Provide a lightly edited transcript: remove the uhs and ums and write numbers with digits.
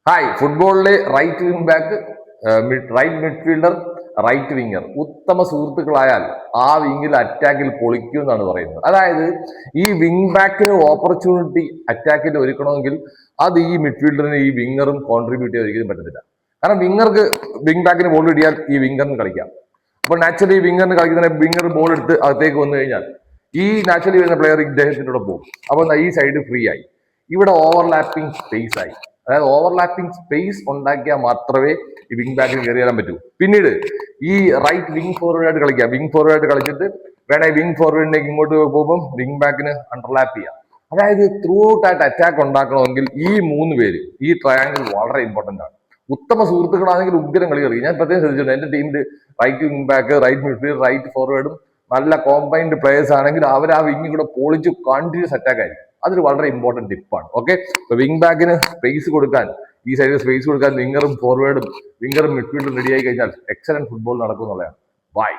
Hi, ഫുട്ബോളിലെ right wing back, right midfielder, right winger ഉത്തമ സുഹൃത്തുക്കളായാൽ ആ വിങ്ങിൽ അറ്റാക്കിൽ പൊളിക്കും എന്നാണ് പറയുന്നത്. അതായത് ഈ വിങ് ബാക്കിന് ഓപ്പർച്യൂണിറ്റി അറ്റാക്കിൽ ഒരുക്കണമെങ്കിൽ അത് ഈ മിഡ്ഫീൽഡറിന് ഈ വിങ്ങറും കോൺട്രിബ്യൂട്ട് ചെയ്യാൻ ഒരിക്കലും പറ്റത്തില്ല. കാരണം വിങ് ബാക്കിന് ബോൾ കിട്ടിയാൽ ഈ വിങ്ങറിന് കളിക്കാം. അപ്പോൾ നാച്ചുറലി വിങ്ങറിന് കളിക്കുന്ന വിങ്ങർ ബോൾ എടുത്ത് അകത്തേക്ക് വന്നു കഴിഞ്ഞാൽ ഈ നാച്ചുറലി വരുന്ന പ്ലെയർ ഇദ്ദേഹത്തിൻ്റെ കൂടെ പോകും. അപ്പോൾ ഈ സൈഡ് ഫ്രീ ആയി. ഇവിടെ ഓവർലാപ്പിംഗ് സ്പേസ് ആയി. അതായത് ഓവർലാപ്പിംഗ് സ്പേസ് ഉണ്ടാക്കിയാൽ മാത്രമേ ഈ വിങ് ബാക്കിന് കയറി വരാൻ പറ്റൂ. പിന്നീട് ഈ റൈറ്റ് വിങ് ഫോർവേഡ് ആയിട്ട് കളിക്കാം. വിങ് ഫോർവേഡ് ആയിട്ട് കളിച്ചിട്ട് വേണേ വിങ് ഫോർവേഡിലേക്ക് ഇങ്ങോട്ട് പോകുമ്പോൾ വിങ് ബാക്കിന് അണ്ടർലാപ്പ് ചെയ്യാം. അതായത് ത്രൂ ഔട്ട് ആയിട്ട് അറ്റാക്ക് ഉണ്ടാക്കണമെങ്കിൽ ഈ മൂന്ന് പേര്, ഈ ട്രയാങ്കിൾ വളരെ ഇമ്പോർട്ടന്റ് ആണ്. ഉത്തമ സുഹൃത്തുക്കളാണെങ്കിൽ ഉഗ്രം കളി കളിക്കും. ഞാൻ പ്രത്യേകം ശ്രദ്ധിച്ചിട്ടുണ്ട്. എന്റെ ടീമിന്റെ right wing back, right midfield, right ഫോർവേഡും നല്ല കോമ്പൈൻഡ് പ്ലേയേഴ്സ് ആണെങ്കിൽ അവർ ആ വിങ് കൂടെ പൊളിച്ച് കണ്ടിന്യൂസ് അറ്റാക്ക് ആയിരിക്കും. അതൊരു വളരെ ഇമ്പോർട്ടന്റ് ടിപ്പാണ്. ഓക്കെ, വിങ് ബാക്കിന് സ്പേസ് കൊടുക്കാൻ, ഈ സൈഡിൽ സ്പേസ് കൊടുക്കാൻ വിങ്ങറും ഫോർവേഡും വിങ്ങറും മിഡ്ഫീൽഡും റെഡി ആയി കഴിഞ്ഞാൽ എക്സലന്റ് ഫുട്ബോൾ നടക്കും എന്നുള്ളതാണ്. ബൈ.